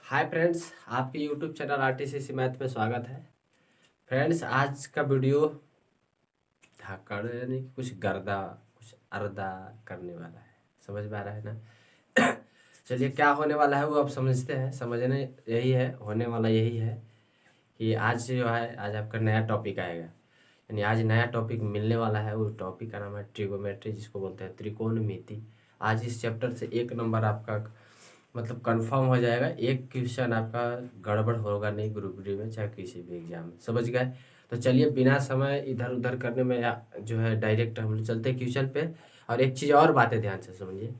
Hi friends, आपके YouTube channel आरटीसीसी math में स्वागत है। फ्रेंड्स, आज का वीडियो धाकड़ यानी कि कुछ गर्दा कुछ अर्दा करने वाला है। समझ में आ रहा है ना? चलिए, क्या होने वाला है वो आप समझते हैं। समझने यही है, होने वाला यही है कि आज जो है, आज आपका नया टॉपिक आएगा। यानी आज नया टॉपिक मिलने वाला है। वो टॉपिक का नाम है ट्रिगोमेट्री, जिसको बोलते हैं त्रिकोणमिति। आज इस चैप्टर से 1 नंबर आपका मतलब कंफर्म हो जाएगा। एक क्वेश्चन आपका गड़बड़ होगा नहीं ग्रुप डी में, चाहे किसी भी एग्जाम में। समझ गए? तो चलिए, बिना समय इधर उधर करने में जो है डायरेक्ट हम लोग चलते हैं क्वेश्चन पे। और एक चीज़ और बातें ध्यान से समझिए।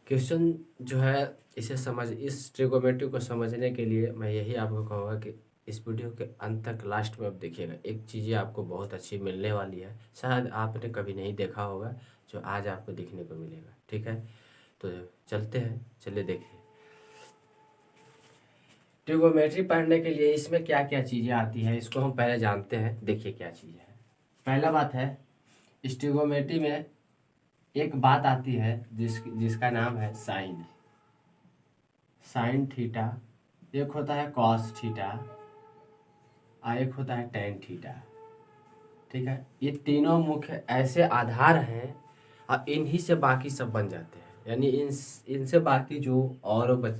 क्वेश्चन जो है इस ट्रिगोमेट्री को समझने के लिए मैं यही आपको कहूँगा कि इस वीडियो के अंत तक लास्ट में आप देखिएगा। एक चीज़ें आपको बहुत अच्छी मिलने वाली है, शायद आपने कभी नहीं देखा होगा, जो आज आपको देखने को मिलेगा। ठीक है, तो चलते हैं। चलिए देखिए, ट्रिगोमेट्री पढ़ने के लिए इसमें क्या क्या चीज़ें आती है, इसको हम पहले जानते हैं। देखिए क्या चीज़ है। पहला बात है, इस ट्रिगोमेट्री में एक बात आती है जिसका नाम है साइन। साइन थीटा, एक होता है कॉस थीटा और एक होता है टेन थीटा। ठीक है, ये तीनों मुख्य ऐसे आधार हैं और इन्हीं से बाकी सब बन जाते हैं। यानी इनसे बाकी जो और बच,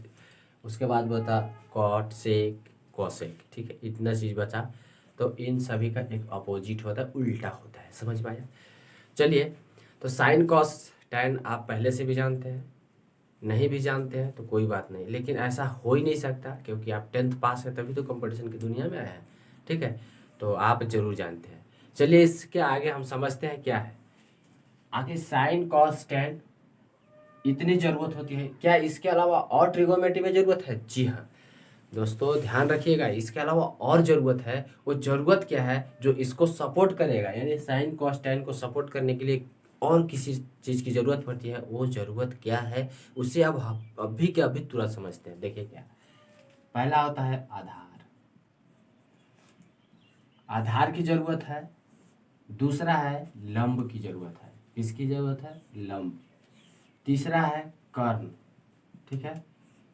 उसके बाद बता कॉट सेक कोसेक। ठीक है, इतना चीज़ बचा। तो इन सभी का एक अपोजिट होता है, उल्टा होता है। समझ में आया? चलिए, तो साइन कॉस टेन आप पहले से भी जानते हैं, नहीं भी जानते हैं तो कोई बात नहीं, लेकिन ऐसा हो ही नहीं सकता क्योंकि आप 10th पास है तभी तो कंपटीशन की दुनिया में आए हैं। ठीक है, तो आप जरूर जानते हैं। चलिए, इसके आगे हम समझते हैं क्या है। आखिर साइन कॉस टेन इतनी ज़रूरत होती है क्या? इसके अलावा और ट्रिगोमेट्री में ज़रूरत है? जी हाँ दोस्तों, ध्यान रखिएगा, इसके अलावा और ज़रूरत है। वो ज़रूरत क्या है जो इसको सपोर्ट करेगा? यानी साइन कॉस टेन को सपोर्ट करने के लिए और किसी चीज़ की ज़रूरत पड़ती है। वो ज़रूरत क्या है उसे अब हम अभी के अभी तुरंत समझते हैं। देखिए क्या, पहला होता है आधार। आधार की ज़रूरत है। दूसरा है लंब की ज़रूरत है। किसकी ज़रूरत है? लंब। तीसरा है कर्ण। ठीक है,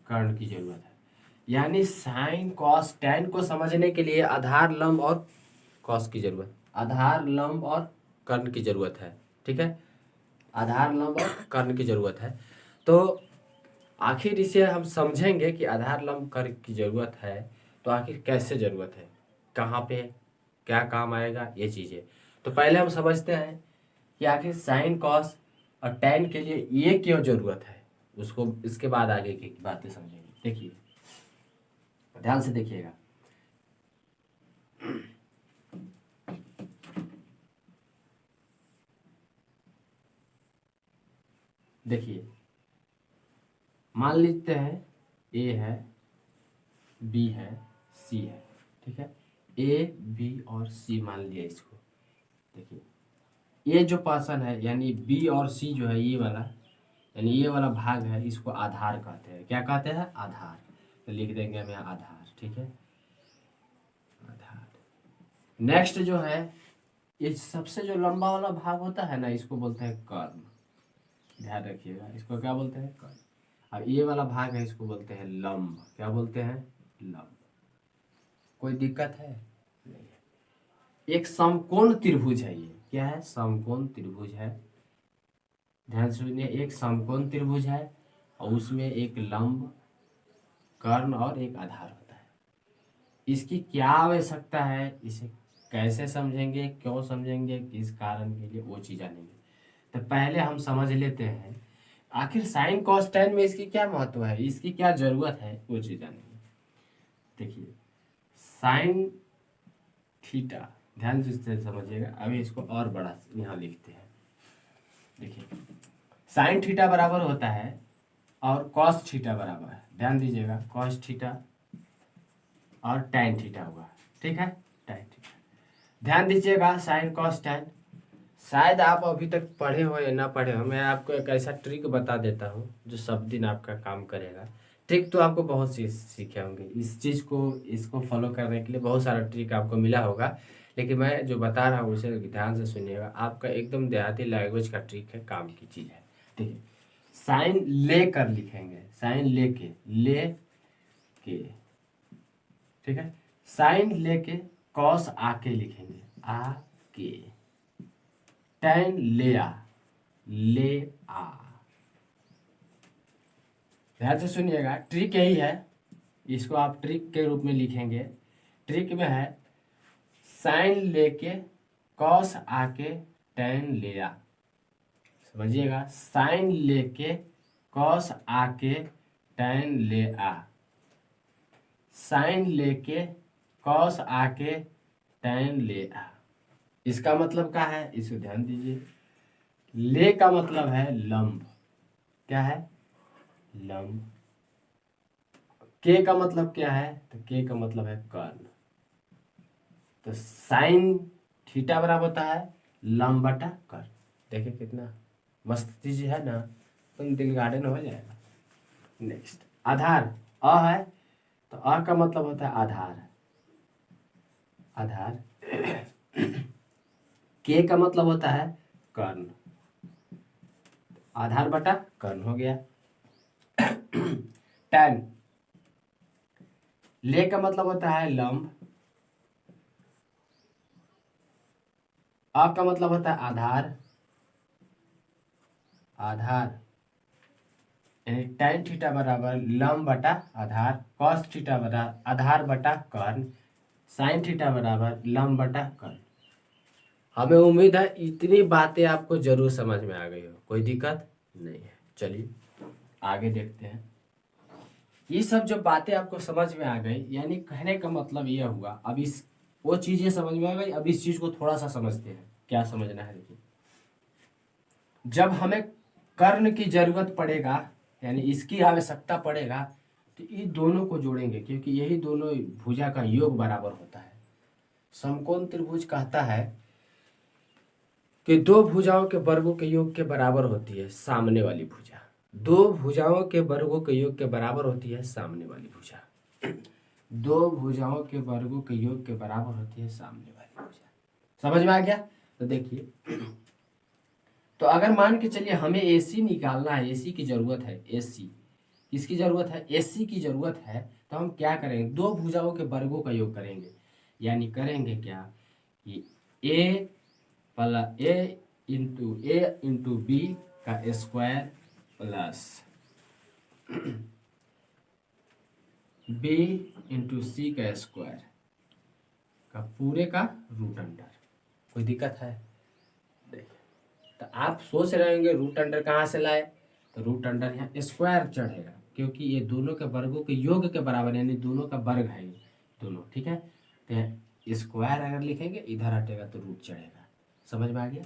कर्ण की ज़रूरत है। यानी साइन कॉस टेन को समझने के लिए आधार लंब और कॉस की जरूरत, आधार लंब और कर्ण की जरूरत है। ठीक है, आधार लंब और कर्ण की जरूरत है। तो आखिर इसे हम समझेंगे कि आधार लंब कर्ण की जरूरत है तो आखिर कैसे जरूरत है, कहाँ पे, क्या काम आएगा, ये चीज़ें। तो पहले हम समझते हैं कि आखिर साइन कॉस और टेन के लिए ये क्यों जरूरत है, उसको इसके बाद आगे की बातें समझेंगे। देखिए, ध्यान से देखिएगा। देखिए, मान लेते हैं ए है, बी है, सी है। ठीक है, ए बी और सी मान लिया इसको। देखिए, ये जो पर्सन है यानी बी और सी जो है, ये वाला यानी ये वाला भाग है, इसको आधार कहते हैं। क्या कहते हैं? आधार। तो लिख देंगे हम यहाँ आधार। ठीक है, आधार। नेक्स्ट जो है, ये सबसे जो लंबा वाला भाग होता है ना, इसको बोलते हैं कर्ण। ध्यान रखिएगा, इसको क्या बोलते हैं? कर्ण। अब ये वाला भाग है, इसको बोलते हैं लंब। क्या बोलते हैं? लंब। कोई दिक्कत है? नहीं है। एक समकोण त्रिभुज है। ये क्या है? समकोण त्रिभुज है। ध्यान से सुनिए, एक समकोण त्रिभुज है और उसमें एक लंब, कर्ण और एक आधार होता है। इसकी क्या आवश्यकता है, इसे कैसे समझेंगे, क्यों समझेंगे, किस कारण के लिए, वो चीज जानेंगे। तो पहले हम समझ लेते हैं आखिर साइन कॉस टेन में इसकी क्या महत्व है, इसकी क्या जरूरत है, वो चीज जानेंगे। देखिए, साइन थीटा, ध्यान से समझिएगा। अभी इसको और बड़ा यहाँ लिखते हैं। देखिए, साइन थीटा बराबर होता है और कॉस थीटा बराबर है। ध्यान दीजिएगा, कॉस थीटा और टैन थीटा हुआ। ठीक है, टैन थीटा। ध्यान दीजिएगा, साइन कॉस टैन शायद आप अभी तक पढ़े हो या ना पढ़े हो। मैं आपको एक ऐसा ट्रिक बता देता हूँ जो सब दिन आपका काम करेगा। ट्रिक तो आपको बहुत सी सीखे होंगे, इस चीज़ को इसको फॉलो करने के लिए बहुत सारा ट्रिक आपको मिला होगा, लेकिन मैं जो बता रहा हूँ उसे ध्यान से सुनिएगा। आपका एकदम देहाती लैंग्वेज का ट्रिक है, काम की चीज़ है। ठीक है, साइन ले कर लिखेंगे, साइन ले के, ले के, ठीक है। साइन लेके कॉस आके लिखेंगे, आके। टैन ले आ, ले आ। ध्यान से सुनिएगा, ट्रिक यही है, इसको आप ट्रिक के रूप में लिखेंगे। ट्रिक में है साइन लेके कॉस आके टैन ले आ। समझिएगा, साइन लेके कॉस आके टैन ले आ, साइन लेके कॉस आके टैन ले आ। इसका मतलब क्या है, इसको ध्यान दीजिए। ले का मतलब है लंब, क्या है, लंब। के का मतलब क्या है, तो के का मतलब है कर्ण। तो साइन थीटा बराबर होता है लंब बटा कर्ण। देखिए कितना मस्त चीज है ना, तुम दिल गार्डन हो जाएगा। नेक्स्ट आधार, अ है तो अ का मतलब होता है आधार, आधार। के का मतलब होता है कर्ण, आधार बटा कर्ण हो गया। टैन, ले का मतलब होता है लंब, अ का मतलब होता है आधार, आधार यानी टैन थीटा बराबर लंब बटा आधार, कॉस थीटा बराबर आधार बटा कर्ण, साइन थीटा बराबर लंब बटा कर्ण। हमें उम्मीद है इतनी बातें आपको जरूर समझ में आ गई हो, कोई दिक्कत नहीं है। चलिए आगे देखते हैं। ये सब जो बातें आपको समझ में आ गई, यानी कहने का मतलब यह हुआ, अब इस वो चीजें समझ में आ गई, अब इस चीज को थोड़ा सा समझते हैं। क्या समझना है, देखिए। जब हमें कर्ण की जरूरत पड़ेगा, यानी इसकी आवश्यकता पड़ेगा, तो ये दोनों को जोड़ेंगे, क्योंकि यही दोनों भुजा का योग बराबर होता है। समकोण त्रिभुज कहता है कि दो भुजाओं के वर्गों के योग के बराबर होती है सामने वाली भुजा, दो भुजाओं के वर्गों के योग के बराबर होती है सामने वाली भुजा, दो भुजाओं के वर्गों के योग के बराबर होती है सामने वाली भुजा। समझ में आ गया? तो देखिए, तो अगर मान के चलिए हमें AC निकालना है, AC की जरूरत है, AC किसकी जरूरत है, AC की जरूरत है, तो हम क्या करेंगे, दो भुजाओं के वर्गों का योग करेंगे। यानी करेंगे क्या कि A plus A into B का square plus B into C का स्क्वायर का पूरे का रूट अंडर। कोई दिक्कत है? तो आप सोच रहे होंगे रूट अंडर कहाँ से लाए, तो रूट अंडर यहाँ स्क्वायर चढ़ेगा, क्योंकि ये दोनों के वर्गों के योग के बराबर, यानी दोनों का वर्ग है ये दोनों, ठीक है। तो स्क्वायर अगर लिखेंगे इधर हटेगा तो रूट चढ़ेगा। समझ में आ गया?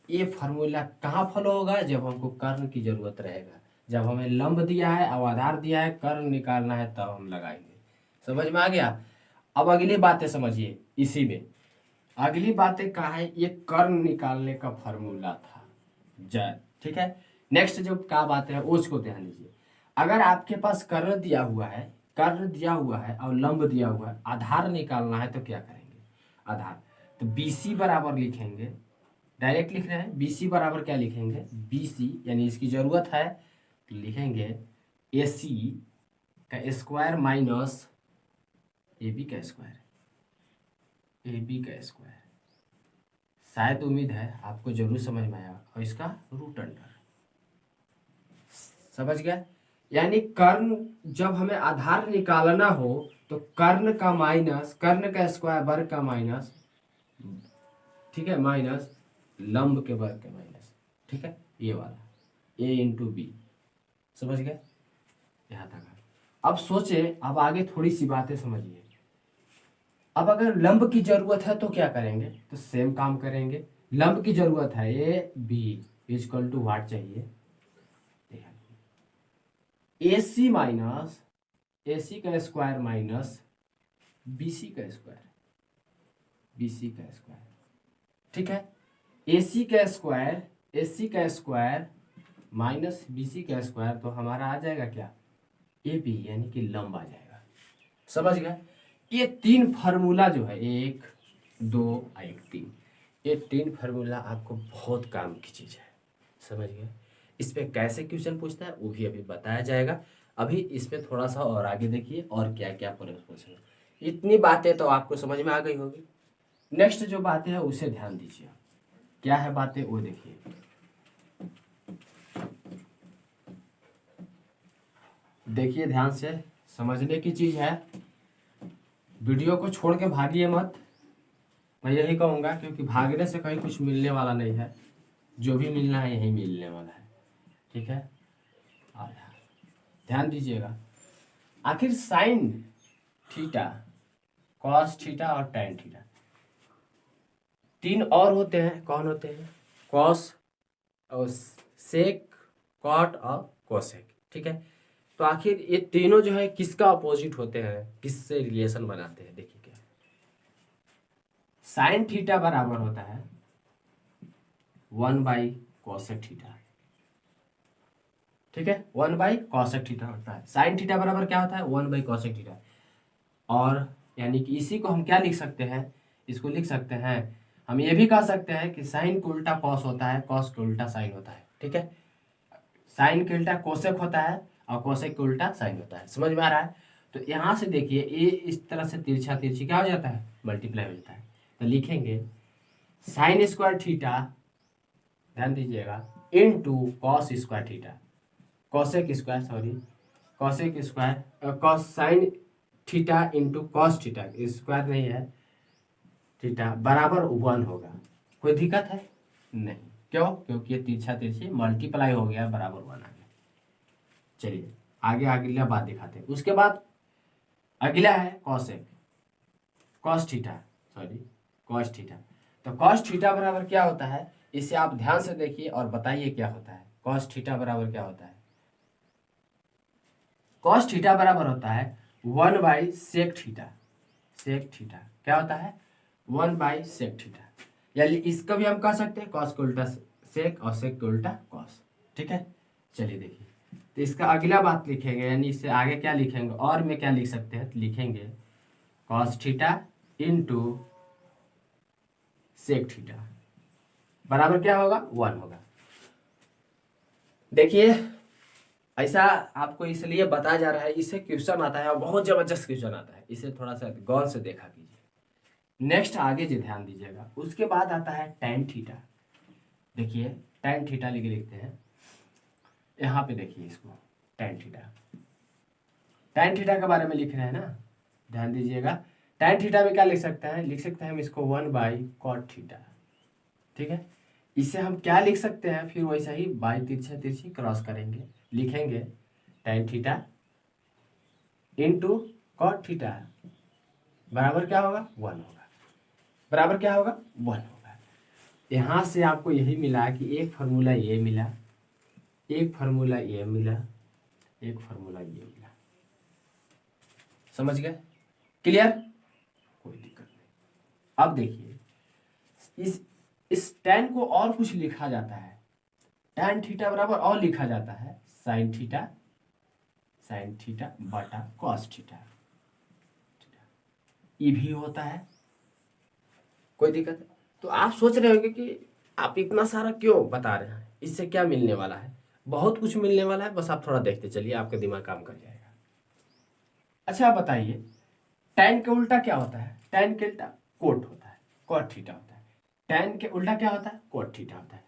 ये फार्मूला कहाँ फॉलो होगा, जब हमको कर्ण की जरूरत रहेगा, जब हमें लंब दिया है और आधार दिया है, कर्ण निकालना है, तब हम लगाएंगे। समझ में आ गया? अब अगली बातें समझिए इसी में। अगली बातें क्या है, ये कर्ण निकालने का फॉर्मूला था जय, ठीक है। नेक्स्ट जो क्या बात है उसको ध्यान दीजिए। अगर आपके पास कर्ण दिया हुआ है, कर्ण दिया हुआ है और लंब दिया हुआ है, आधार निकालना है, तो क्या करेंगे, आधार तो BC बराबर लिखेंगे, डायरेक्ट लिख रहे हैं। BC बराबर क्या लिखेंगे, BC यानी इसकी जरूरत है, तो लिखेंगे AC का स्क्वायर माइनस AB का स्क्वायर, AB का स्क्वायर। शायद उम्मीद है आपको जरूर समझ में आया, और इसका रूट अंडर। समझ गया? यानी कर्ण जब हमें आधार निकालना हो, तो कर्ण का माइनस, कर्ण का स्क्वायर वर्ग का माइनस, ठीक है, माइनस लंब के वर्ग का माइनस, ठीक है, ये वाला A इंटू B। समझ गए? यहाँ तक। अब सोचे, अब आगे थोड़ी सी बातें समझिए। अब अगर लंब की जरूरत है तो क्या करेंगे, तो सेम काम करेंगे। लंब की जरूरत है AB इक्वल टू वाट चाहिए, AC माइनस AC का स्क्वायर माइनस BC का स्क्वायर, BC का स्क्वायर, ठीक है। AC का स्क्वायर, AC का स्क्वायर माइनस BC का स्क्वायर, तो हमारा आ जाएगा क्या, AB यानी कि लंब आ जाएगा। समझ गए? ये तीन फार्मूला जो है, 1 2 1 3, ये तीन फार्मूला आपको बहुत काम की चीज़ है। समझ गए? इस पे कैसे क्वेश्चन पूछता है वो भी अभी बताया जाएगा। अभी इसमें थोड़ा सा और आगे देखिए और क्या क्या पोजीशन। इतनी बातें तो आपको समझ में आ गई होगी। नेक्स्ट जो बातें हैं उसे ध्यान दीजिए। क्या है बातें वो देखिए। देखिए ध्यान से, समझने की चीज है। वीडियो को छोड़ के भागिए मत, मैं यही कहूँगा, क्योंकि भागने से कहीं कुछ मिलने वाला नहीं है। जो भी मिलना है यही मिलने वाला है, ठीक है। ध्यान दीजिएगा। आखिर साइन थीटा, कॉस थीटा और टैन थीटा, तीन और होते हैं। कौन होते हैं? कॉस और सेक, कॉट और कोसेक, ठीक है। तो आखिर ये तीनों जो है किसका अपोजिट होते हैं, किससे रिलेशन बनाते हैं? देखिए क्या, साइन थीटा बराबर होता है 1 बाई कोसेक थीटा, ठीक है। 1 बाई कोसेक थीटा होता है। साइन थीटा बराबर क्या होता है? 1 बाई कोसेक थीटा। और यानी कि इसी को हम क्या लिख सकते हैं? इसको लिख सकते हैं, हम ये भी कह सकते हैं कि साइन को उल्टा कॉस होता है, कॉस को उल्टा साइन होता है, ठीक है। साइन के उल्टा कोसेक होता है और कोसेक के उल्टा साइन होता है। समझ में आ रहा है? तो यहाँ से देखिए, ये इस तरह से तिरछा तिरछी क्या हो जाता है? मल्टीप्लाई हो जाता है। तो लिखेंगे साइन स्क्वायर थीटा, ध्यान दीजिएगा, into cos square theta, cosec square, sorry, cosec square, cos sine theta into cos theta, square नहीं है, थीटा बराबर 1 होगा। कोई दिक्कत है? नहीं। क्यों? क्योंकि ये तिरछा तिरछी मल्टीप्लाई हो गया, बराबर 1 आ गया। चलिए आगे अगला बात दिखाते हैं। उसके बाद अगला है cosec, cos theta, sorry, cos theta. तो कॉस थीटा बराबर क्या होता है? इसे आप ध्यान से देखिए और बताइए क्या होता है। कॉस थीटा बराबर क्या होता है? कॉस थीटा बराबर होता है 1/सेक थीटा। सेक थीटा क्या होता है? 1/सेक थीटा। यानी इसका भी हम कह सकते हैं कॉस को उल्टा सेक और सेक को उल्टा कॉस, ठीक है। चलिए देखिए, तो इसका अगला बात लिखेंगे, यानी इससे आगे क्या लिखेंगे और में क्या लिख सकते हैं? तो लिखेंगे cos theta into sec theta बराबर क्या होगा? 1 होगा। देखिए ऐसा आपको इसलिए बताया जा रहा है, इससे क्वेश्चन आता है और बहुत जबरदस्त क्वेश्चन आता है, इसे थोड़ा सा गौर से देखा कीजिए। नेक्स्ट आगे जी ध्यान दीजिएगा। उसके बाद आता है टैन थीटा। देखिए टैन थीटा लिख लिखते हैं यहाँ पे, देखिए इसको टैन थीटा, टैन थीटा के बारे में लिख रहे हैं ना, ध्यान दीजिएगा। टैन थीटा में क्या लिख सकते हैं? लिख सकते हैं हम इसको 1/कॉट थीटा, ठीक है। इसे हम क्या लिख सकते हैं? फिर वैसा ही बाई तिरछा तिरछी क्रॉस करेंगे, लिखेंगे tan theta into cot theta बराबर क्या होगा? 1 होगा। बराबर क्या होगा? 1 होगा। यहाँ से आपको यही मिला कि एक फार्मूला ये मिला, एक फार्मूला ये मिला, एक फार्मूला ये मिला। समझ गए? क्लियर? कोई दिक्कत नहीं। अब देखिए इस टैन को और कुछ लिखा जाता है। टैन थीटा बराबर और लिखा जाता है साइन थीटा, साइन थीटा बटा कॉस थीटा, ये भी होता है। कोई दिक्कत है? तो आप सोच रहे होंगे कि आप इतना सारा क्यों बता रहे हैं, इससे क्या मिलने वाला है? बहुत कुछ मिलने वाला है, बस आप थोड़ा देखते चलिए, आपका दिमाग काम कर जाएगा। अच्छा आप बताइए, टैन के उल्टा क्या होता है? टैन के उल्टा कोट होता है, कॉट थीटा होता है। टैन के उल्टा क्या होता है? कोट थीटा होता है।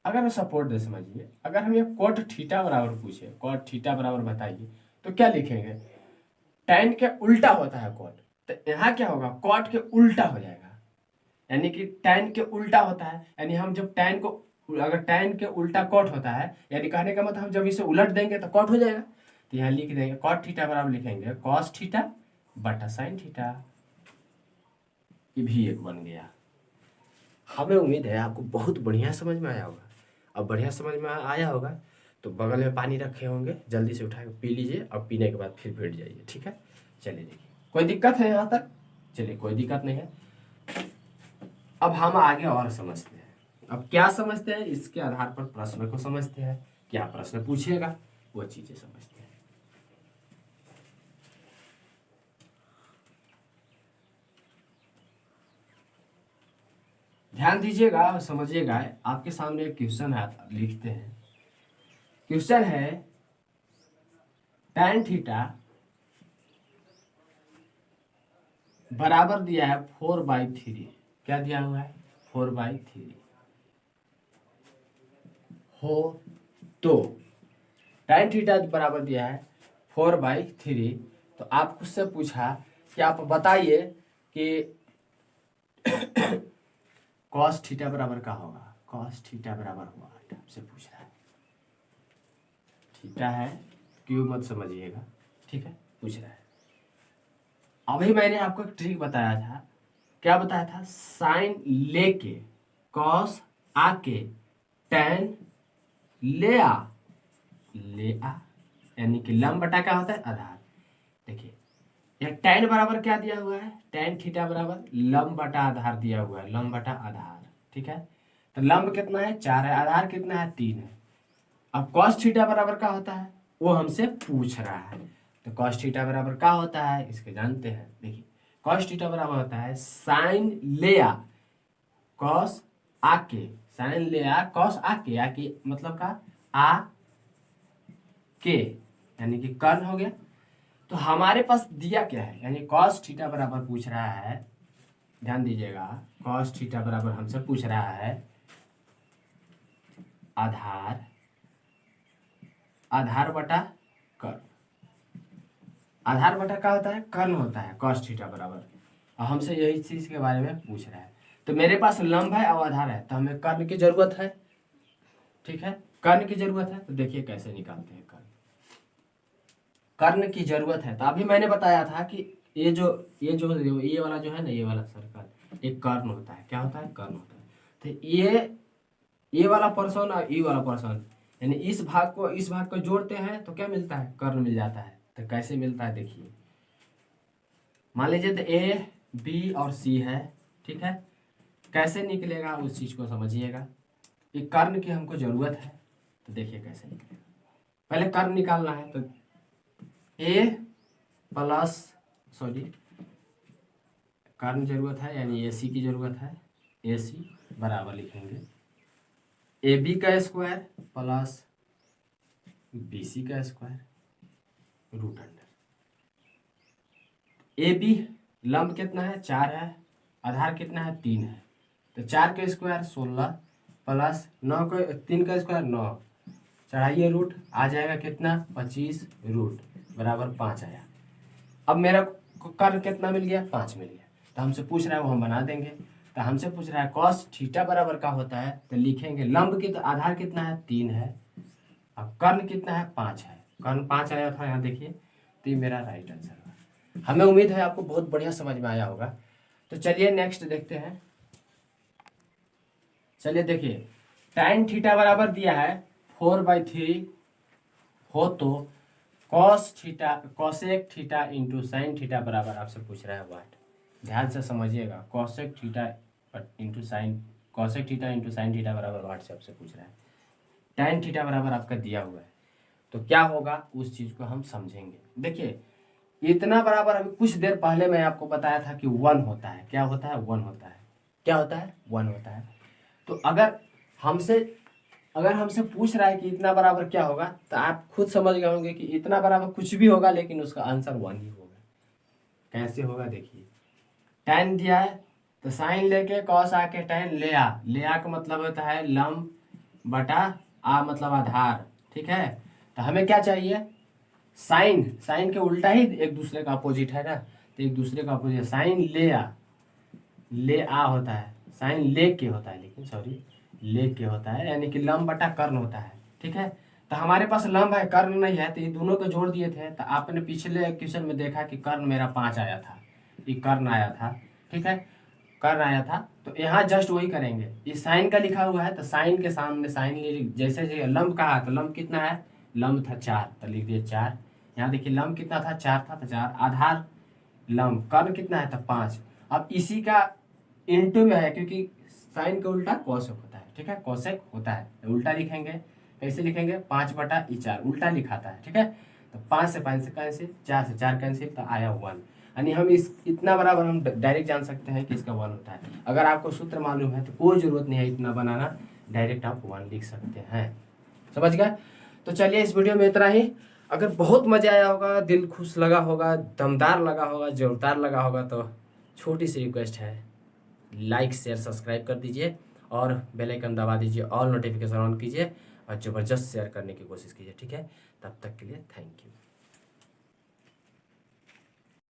अगर मैं सपोर्ट दे, समझिए, अगर हम ये कॉट थीटा बराबर पूछे, कॉट थीटा बराबर बताइए, तो क्या लिखेंगे? टैन के उल्टा होता है कॉट, तो यहाँ क्या होगा? कॉट के उल्टा हो जाएगा। यानी कि टैन के उल्टा होता है, यानी हम जब टैन को, अगर टैन के उल्टा कॉट होता है, यानी कहने का मतलब हम जब इसे उलट देंगे तो कॉट हो जाएगा। तो यहाँ लिख देंगे कॉट थीटा बराबर लिखेंगे कॉस थीटा बटा साइन थीटा। ये भी एक बन गया। हमें उम्मीद है आपको बहुत बढ़िया समझ में आया होगा। अब बढ़िया समझ में आया होगा तो बगल में पानी रखे होंगे, जल्दी से उठा के पी लीजिए और पीने के बाद फिर बैठ जाइए, ठीक है। चलिए देखिए, कोई दिक्कत है यहाँ तक? चलिए कोई दिक्कत नहीं है। अब हम आगे और समझते हैं। अब क्या समझते हैं, इसके आधार पर प्रश्न को समझते हैं। क्या प्रश्न पूछेगा वो चीजें समझते हैं। ध्यान दीजिएगा और समझिएगा। आपके सामने एक क्वेश्चन है, आप लिखते हैं। क्वेश्चन है tan थीटा बराबर दिया है 4/3। क्या दिया हुआ है? 4/3 हो तो tan थीटा बराबर दिया है 4/3। तो आपको उससे पूछा कि आप बताइए कि cos थीटा बराबर क्या होगा? cos थीटा बराबर हुआ, आपसे पूछ रहा है। थीटा है, क्यों मत समझिएगा, ठीक है, पूछ रहा है। अभी मैंने आपको एक ट्रिक बताया था। क्या बताया था? साइन लेके कॉस आके टैन ले आ यानी कि लंब बटा क्या होता है? आधार। देखिए यह टैन बराबर क्या दिया हुआ है? टैन थीटा बराबर लंब बटा आधार दिया हुआ है, लंब बटा आधार, ठीक है। तो लंब कितना है? 4 है, आधार कितना है? 3 है। अब कॉस थीटा बराबर क्या होता है वो हमसे पूछ रहा है। तो कॉस थीटा बराबर क्या होता है इसके जानते हैं। देखिए कॉस थीटा बराबर होता है साइन ले आ कॉस आके, साइन ले आ कॉस आके मतलब का आ के यानी कि कर्न हो गया। तो हमारे पास दिया क्या है? यानी कॉस थीटा बराबर पूछ रहा है, ध्यान दीजिएगा, कॉस थीटा बराबर हमसे पूछ रहा है आधार, आधार बटा कर्न। आधार बटा क्या होता है? कर्न होता है कॉस थीटा बराबर। और हमसे यही चीज के बारे में पूछ रहा है। तो मेरे पास लंब है और आधार है, तो हमें कर्ण की जरूरत है, ठीक है, कर्ण की जरूरत है। तो देखिए कैसे निकालते हैं कर्ण। कर्ण की जरूरत है तो अभी मैंने बताया था कि ये वाला जो है ना, ये वाला सर्कल एक कर्ण होता है। क्या होता है? कर्ण होता है। तो ये वाला पर्सन और ये वाला पर्सन यानी इस भाग को इस भाग को जोड़ते हैं तो क्या मिलता है? कर्ण मिल जाता है। तो कैसे मिलता है देखिए, मान लीजिए तो ए बी और सी है, ठीक है। कैसे निकलेगा उस चीज को समझिएगा। ये कर्ण की हमको जरूरत है, तो देखिए कैसे निकलेगा। पहले कर्ण निकालना है तो ए प्लस सॉरी कर्ण जरूरत है यानी ए सी की जरूरत है। ए सी बराबर लिखेंगे ए बी का स्क्वायर प्लस बी सी का square root under. A B लंब कितना है? 4 है, आधार कितना है? 3 है। तो 4 का स्क्वायर 16 प्लस 9 का 3 का स्क्वायर 9, चढ़ाइए रूट, आ जाएगा कितना? 25 रूट बराबर 5 आया। अब मेरा कर्ण कितना मिल गया? 5 मिल गया। तो हमसे पूछ रहा है, वो हम बना देंगे। तो हमसे पूछ रहा है कॉस थीटा बराबर का होता है, तो लिखेंगे लंब की तो आधार कितना है? 3 है, अब कर्ण कितना है? 5 है। कर्ण 5 आया था यहाँ देखिए, तो ये मेरा राइट आंसर है। हमें उम्मीद है आपको बहुत बढ़िया समझ में आया होगा। तो चलिए नेक्स्ट देखते हैं। चलिए देखिए tan थीटा बराबर दिया है 4/3 हो तो cos theta cosec theta into sine theta बराबर आपसे पूछ रहा है वाट। ध्यान से समझिएगा, cosec theta into sine, cosec theta into sine theta बराबर वाट से आपसे पूछ रहा है। tan थीटा बराबर आपका दिया हुआ है, तो क्या होगा उस चीज को हम समझेंगे। देखिए इतना बराबर अभी कुछ देर पहले मैं आपको बताया था कि 1 होता है। क्या होता है? 1 होता है। क्या होता है? 1 होता है। तो अगर हमसे पूछ रहा है कि इतना बराबर क्या होगा, तो आप खुद समझ गए होंगे कि इतना बराबर कुछ भी होगा लेकिन उसका आंसर 1 ही होगा। कैसे होगा देखिए, tan दिया है तो साइन लेके कॉस आके tan ले आ का मतलब होता है लंब बटा आ मतलब आधार, ठीक है। तो हमें क्या चाहिए? साइन के उल्टा ही एक दूसरे का अपोजिट है ना, तो एक दूसरे का अपोजिट साइन ले आ होता है, साइन ले के होता है, लेकिन सॉरी ले के होता है यानी कि लंब बटा कर्ण होता है, ठीक है। तो हमारे पास लंब है, कर्ण नहीं है, तो ये दोनों को जोड़ दिए थे। तो आपने पिछले क्वेश्चन में देखा कि कर्ण मेरा 5 आया था, ये कर्ण आया था, ठीक है, कर्ण आया था। तो यहाँ जस्ट वही करेंगे, ये साइन का लिखा हुआ है तो साइन के सामने साइन ले, जैसे लंब कहा तो लंब कितना है? लंब था 4, तो लिख दिए 4। यहाँ देखिए लंब कितना था? 4 था, तो 4 आधार लंब कर्ण कितना है? तो 5। अब इसी का इंटू में है क्योंकि साइन का उल्टा कॉसेक होता है, ठीक है, कॉसेक होता है, तो उल्टा लिखेंगे। कैसे लिखेंगे? 5/4 उल्टा लिखाता है, ठीक है। तो 5 से 5 से कैंसिल, 4 से 4 कैंसिल, तो आया 1। यानी हम इस इतना बराबर हम डायरेक्ट जान सकते हैं कि इसका 1 होता है। अगर आपको सूत्र मालूम है तो कोई जरूरत नहीं है इतना बनाना, डायरेक्ट आप 1 लिख सकते हैं। समझ गए? तो चलिए इस वीडियो में इतना ही। अगर बहुत मज़ा आया होगा, दिल खुश लगा होगा, दमदार लगा होगा, जोरदार लगा होगा, तो छोटी सी रिक्वेस्ट है, लाइक शेयर सब्सक्राइब कर दीजिए और बेल आइकन दबा दीजिए, ऑल नोटिफिकेशन ऑन कीजिए और ज़बरदस्त शेयर करने की कोशिश कीजिए। ठीक है, तब तक के लिए थैंक यू।